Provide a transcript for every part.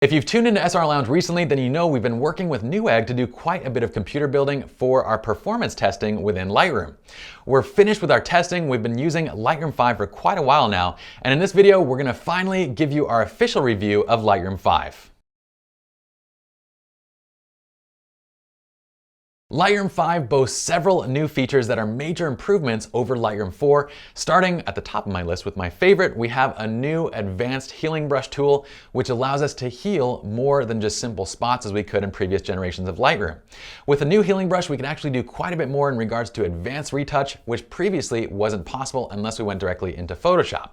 If you've tuned into SR Lounge recently, then you know we've been working with Newegg to do quite a bit of computer building for our performance testing within Lightroom. We're finished with our testing. We've been using Lightroom 5 for quite a while now, and in this video, we're gonna finally give you our official review of Lightroom 5. Lightroom 5 boasts several new features that are major improvements over Lightroom 4. Starting at the top of my list with my favorite, we have a new advanced healing brush tool, which allows us to heal more than just simple spots as we could in previous generations of Lightroom. With a new healing brush, we can actually do quite a bit more in regards to advanced retouch, which previously wasn't possible unless we went directly into Photoshop.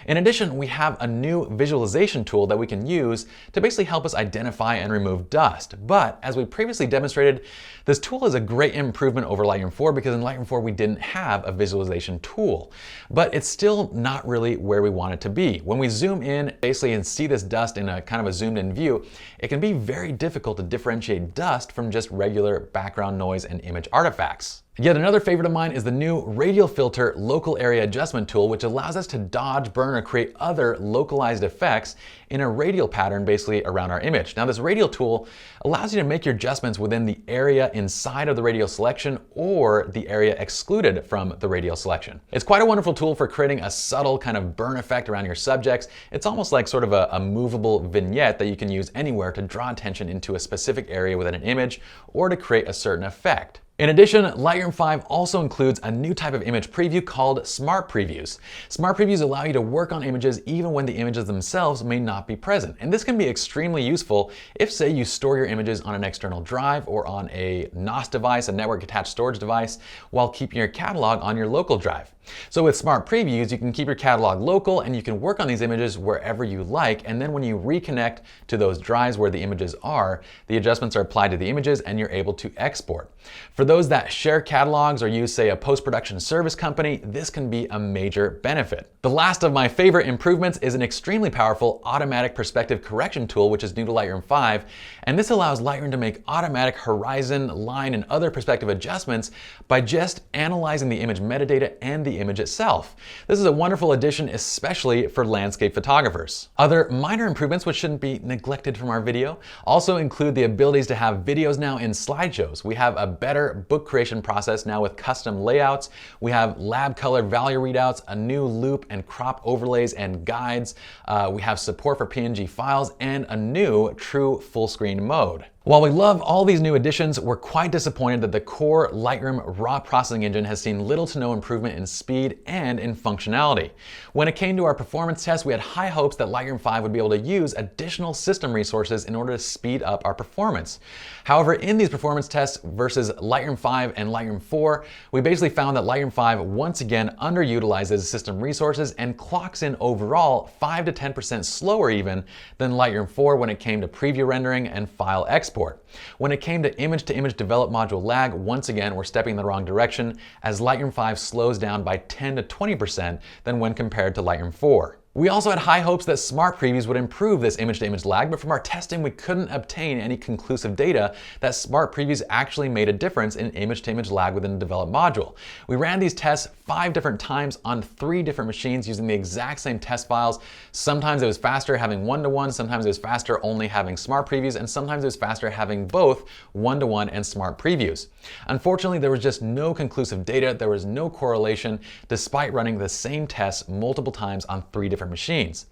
In addition, we have a new visualization tool that we can use to basically help us identify and remove dust. But as we previously demonstrated, this tool is a great improvement over Lightroom 4 because in Lightroom 4 we didn't have a visualization tool. But it's still not really where we want it to be. When we zoom in basically and see this dust in a kind of a zoomed in view, it can be very difficult to differentiate dust from just regular background noise and image artifacts. Yet another favorite of mine is the new Radial Filter local area adjustment tool, which allows us to dodge, burn, or create other localized effects in a radial pattern basically around our image. Now this radial tool allows you to make your adjustments within the area inside of the radial selection or the area excluded from the radial selection. It's quite a wonderful tool for creating a subtle kind of burn effect around your subjects. It's almost like sort of a movable vignette that you can use anywhere to draw attention into a specific area within an image or to create a certain effect. In addition, Lightroom 5 also includes a new type of image preview called Smart Previews. Smart Previews allow you to work on images even when the images themselves may not be present. And this can be extremely useful if, say, you store your images on an external drive or on a NAS device, a network attached storage device, while keeping your catalog on your local drive. So with Smart Previews, you can keep your catalog local and you can work on these images wherever you like. And then when you reconnect to those drives where the images are, the adjustments are applied to the images and you're able to export. For those that share catalogs or use, say, a post-production service company, this can be a major benefit. The last of my favorite improvements is an extremely powerful automatic perspective correction tool, which is new to Lightroom 5. And this allows Lightroom to make automatic horizon, line, and other perspective adjustments by just analyzing the image metadata and the image itself. This is a wonderful addition, especially for landscape photographers. Other minor improvements, which shouldn't be neglected from our video, also include the abilities to have videos now in slideshows. We have a better book creation process now with custom layouts. We have lab color value readouts, a new loop and crop overlays and guides. We have support for PNG files and a new true full screen mode. While we love all these new additions, we're quite disappointed that the core Lightroom raw processing engine has seen little to no improvement in speed and in functionality. When it came to our performance test, we had high hopes that Lightroom 5 would be able to use additional system resources in order to speed up our performance. However, in these performance tests versus Lightroom 5 and Lightroom 4, we basically found that Lightroom 5 once again underutilizes system resources and clocks in overall 5 to 10% slower even than Lightroom 4 when it came to preview rendering and file export. When it came to image develop module lag, once again, we're stepping in the wrong direction as Lightroom 5 slows down by 10 to 20% than when compared to Lightroom 4. We also had high hopes that Smart Previews would improve this image-to-image lag, but from our testing, we couldn't obtain any conclusive data that Smart Previews actually made a difference in image-to-image lag within the Develop module. We ran these tests 5 different times on 3 different machines using the exact same test files. Sometimes it was faster having one-to-one, sometimes it was faster only having Smart Previews, and sometimes it was faster having both one-to-one and Smart Previews. Unfortunately, there was just no conclusive data. There was no correlation despite running the same tests multiple times on 3 different machines.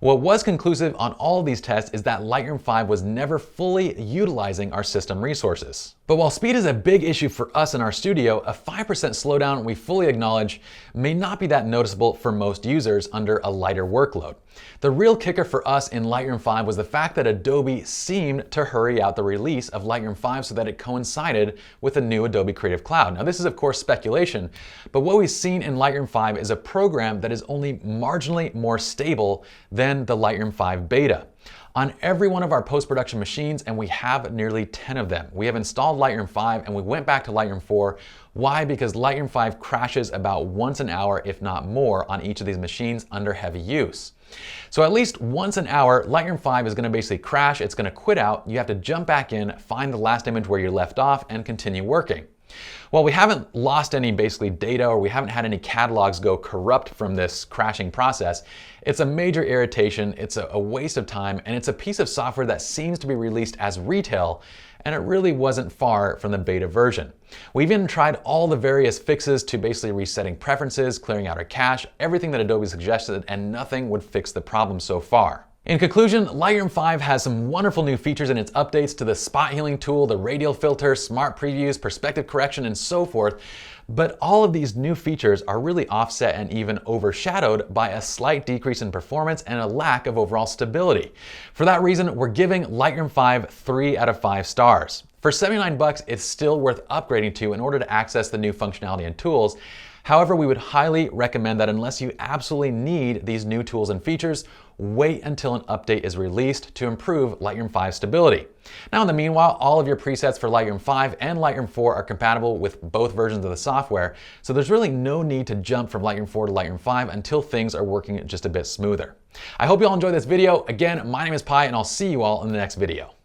What was conclusive on all of these tests is that Lightroom 5 was never fully utilizing our system resources. But while speed is a big issue for us in our studio, a 5% slowdown, we fully acknowledge, may not be that noticeable for most users under a lighter workload. The real kicker for us in Lightroom 5 was the fact that Adobe seemed to hurry out the release of Lightroom 5 so that it coincided with the new Adobe Creative Cloud. Now this is of course speculation, but what we've seen in Lightroom 5 is a program that is only marginally more stable than the Lightroom 5 beta. On every one of our post-production machines, and we have nearly 10 of them, we have installed Lightroom 5 and we went back to Lightroom 4. Why? Because Lightroom 5 crashes about once an hour, if not more, on each of these machines under heavy use. So at least once an hour, Lightroom 5 is going to basically crash, it's going to quit out, you have to jump back in, find the last image where you left off, and continue working. While we haven't lost any basically data or we haven't had any catalogs go corrupt from this crashing process, it's a major irritation, it's a waste of time, and it's a piece of software that seems to be released as retail, and it really wasn't far from the beta version. We even tried all the various fixes to basically resetting preferences, clearing out our cache, everything that Adobe suggested, and nothing would fix the problem so far. In conclusion, Lightroom 5 has some wonderful new features in its updates to the spot healing tool, the radial filter, smart previews, perspective correction, and so forth. But all of these new features are really offset and even overshadowed by a slight decrease in performance and a lack of overall stability. For that reason, we're giving Lightroom 5 3 out of 5 stars. For $79, it's still worth upgrading to in order to access the new functionality and tools. However, we would highly recommend that unless you absolutely need these new tools and features, wait until an update is released to improve Lightroom 5 stability. Now, in the meanwhile, all of your presets for Lightroom 5 and Lightroom 4 are compatible with both versions of the software, so there's really no need to jump from Lightroom 4 to Lightroom 5 until things are working just a bit smoother. I hope you all enjoyed this video. Again, my name is Pi, and I'll see you all in the next video.